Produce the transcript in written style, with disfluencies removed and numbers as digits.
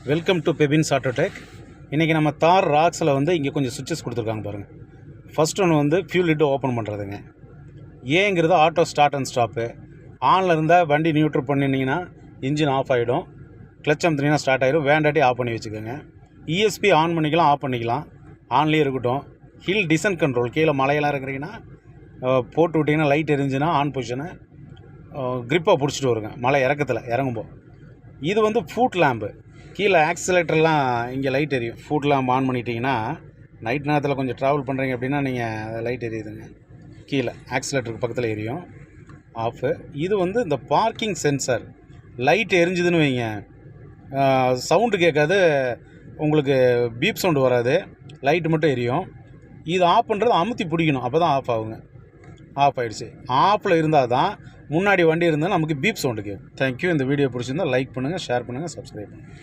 Welcome to பெபின்ஸ் Autotech. இன்றைக்கி நம்ம தார் ராக்ஸில் வந்து இங்கே கொஞ்சம் சுவிட்சஸ் கொடுத்துருக்காங்க பாருங்கள். ஃபஸ்ட் ஒன்று வந்து ஃபியூல் லிட்டு ஓப்பன் பண்ணுறதுங்க. ஏங்கிறது ஆட்டோ ஸ்டார்ட் அண்ட் ஸ்டாப்பு. ஆனில் இருந்தால் வண்டி நியூட்ரு பண்ணினீங்கன்னா இன்ஜின் ஆஃப் ஆகிடும். கிளச் அமுத்துனீங்கன்னா ஸ்டார்ட் ஆகிடும். வேண்டாட்டி ஆஃப் பண்ணி வச்சுக்கோங்க. இஎஸ்பி ஆன் பண்ணிக்கலாம், ஆஃப் பண்ணிக்கலாம். ஆன்லேயே இருக்கட்டும். ஹில் டிசன்ட் கண்ட்ரோல், கீழே மலையெல்லாம் இருக்கிறீங்கன்னா போட்டு விட்டிங்கன்னா லைட் எரிஞ்சுன்னா ஆன் பொசிஷனை க்ரிப்பாக பிடிச்சிட்டு வருங்க மலை இறக்கத்தில் இறங்கும்போது. இது வந்து ஃபுட் லேம்பு. கீழே ஆக்சிலேட்டர்லாம் இங்கே லைட் எரியும். ஃபுட் லேம்ப் ஆன் பண்ணிட்டீங்கன்னா நைட் நேரத்தில் கொஞ்சம் ட்ராவல் பண்ணுறீங்க அப்படின்னா நீங்கள் லைட் எரியுதுங்க. கீழே ஆக்சிலேட்டருக்கு பக்கத்தில் எரியும், ஆஃபு. இது வந்து இந்த பார்க்கிங் சென்சார். லைட் எரிஞ்சுதுன்னு வைங்க, சவுண்டு கேட்காது, உங்களுக்கு பீப் சவுண்டு வராது, லைட்டு மட்டும் எரியும். இது ஆஃப் பண்ணுறது அமுத்தி பிடிக்கணும், அப்போ தான் ஆஃப் ஆகுங்க. ஆஃப் ஆகிடுச்சு. ஆஃபில் இருந்தால் தான் முன்னாடி வண்டி இருந்தால் நமக்கு பீப் சவுண்டு கேட்கும். தேங்க்யூ. இந்த வீடியோ பிடிச்சிருந்தால் லைக் பண்ணுங்கள், ஷேர் பண்ணுங்கள், சப்ஸ்கிரைப் பண்ணுங்கள்.